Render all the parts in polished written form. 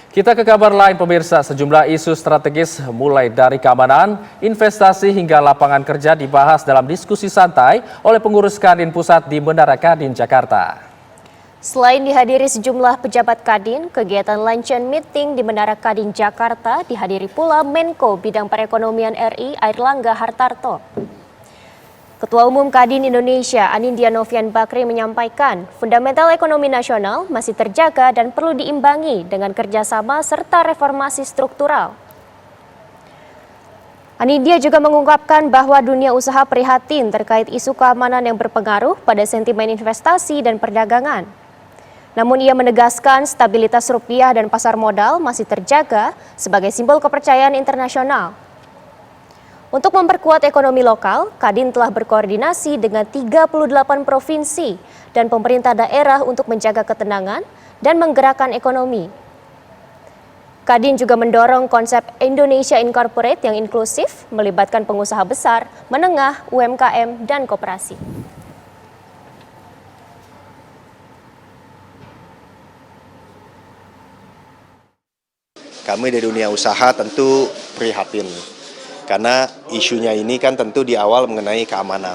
Kita ke kabar lain pemirsa, sejumlah isu strategis mulai dari keamanan, investasi hingga lapangan kerja dibahas dalam diskusi santai oleh pengurus Kadin Pusat di Menara Kadin, Jakarta. Selain dihadiri sejumlah pejabat Kadin, kegiatan luncheon meeting di Menara Kadin, Jakarta dihadiri pula Menko Bidang Perekonomian RI Airlangga Hartarto. Ketua Umum Kadin Indonesia Anindya Novian Bakri menyampaikan fundamental ekonomi nasional masih terjaga dan perlu diimbangi dengan kerjasama serta reformasi struktural. Anindya juga mengungkapkan bahwa dunia usaha prihatin terkait isu keamanan yang berpengaruh pada sentimen investasi dan perdagangan. Namun ia menegaskan stabilitas rupiah dan pasar modal masih terjaga sebagai simbol kepercayaan internasional. Untuk memperkuat ekonomi lokal, Kadin telah berkoordinasi dengan 38 provinsi dan pemerintah daerah untuk menjaga ketenangan dan menggerakkan ekonomi. Kadin juga mendorong konsep Indonesia Incorporate yang inklusif, melibatkan pengusaha besar, menengah, UMKM, dan koperasi. Kami dari dunia usaha tentu prihatin. Karena isunya ini kan tentu di awal mengenai keamanan.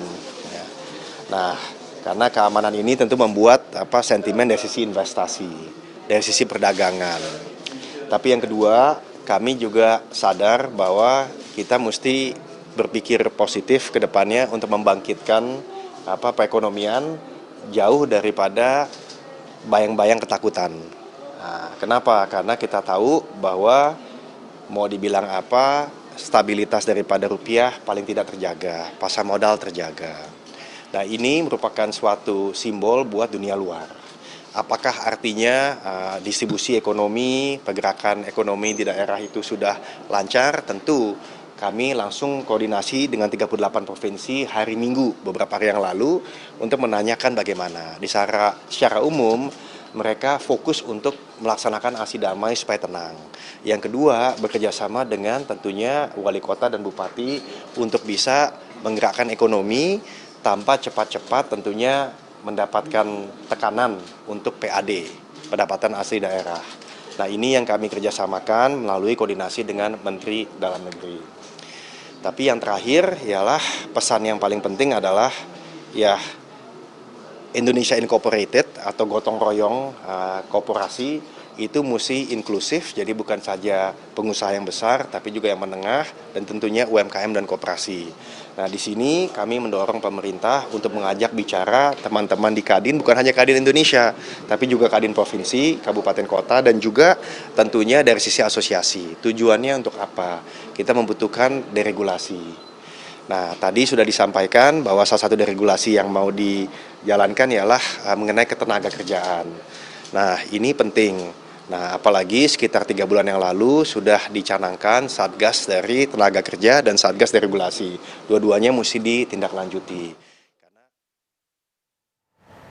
Nah, karena keamanan ini tentu membuat sentimen dari sisi investasi, dari sisi perdagangan. Tapi yang kedua, kami juga sadar bahwa kita mesti berpikir positif ke depannya untuk membangkitkan perekonomian jauh daripada bayang-bayang ketakutan. Nah, kenapa? Karena kita tahu bahwa mau dibilang apa, stabilitas daripada rupiah paling tidak terjaga, pasar modal terjaga. Nah, ini merupakan suatu simbol buat dunia luar. Apakah artinya distribusi ekonomi, pergerakan ekonomi di daerah itu sudah lancar? Tentu kami langsung koordinasi dengan 38 provinsi hari Minggu beberapa hari yang lalu untuk menanyakan bagaimana. Secara umum mereka fokus untuk melaksanakan aksi damai supaya tenang. Yang kedua, bekerjasama dengan tentunya wali kota dan bupati untuk bisa menggerakkan ekonomi tanpa cepat-cepat tentunya mendapatkan tekanan untuk PAD, pendapatan asli daerah. Nah, ini yang kami kerjasamakan melalui koordinasi dengan Menteri Dalam Negeri. Tapi yang terakhir ialah pesan yang paling penting adalah Indonesia Incorporated atau gotong royong korporasi itu mesti inklusif, jadi bukan saja pengusaha yang besar, tapi juga yang menengah dan tentunya UMKM dan koperasi. Nah, di sini kami mendorong pemerintah untuk mengajak bicara teman-teman di Kadin, bukan hanya Kadin Indonesia, tapi juga Kadin Provinsi, Kabupaten Kota, dan juga tentunya dari sisi asosiasi. Tujuannya untuk apa? Kita membutuhkan deregulasi. Nah, tadi sudah disampaikan bahwa salah satu deregulasi yang mau dijalankan ialah mengenai ketenaga kerjaan. Nah, ini penting. Nah, apalagi sekitar 3 bulan yang lalu sudah dicanangkan Satgas dari tenaga kerja dan Satgas deregulasi. Dua-duanya mesti ditindaklanjuti.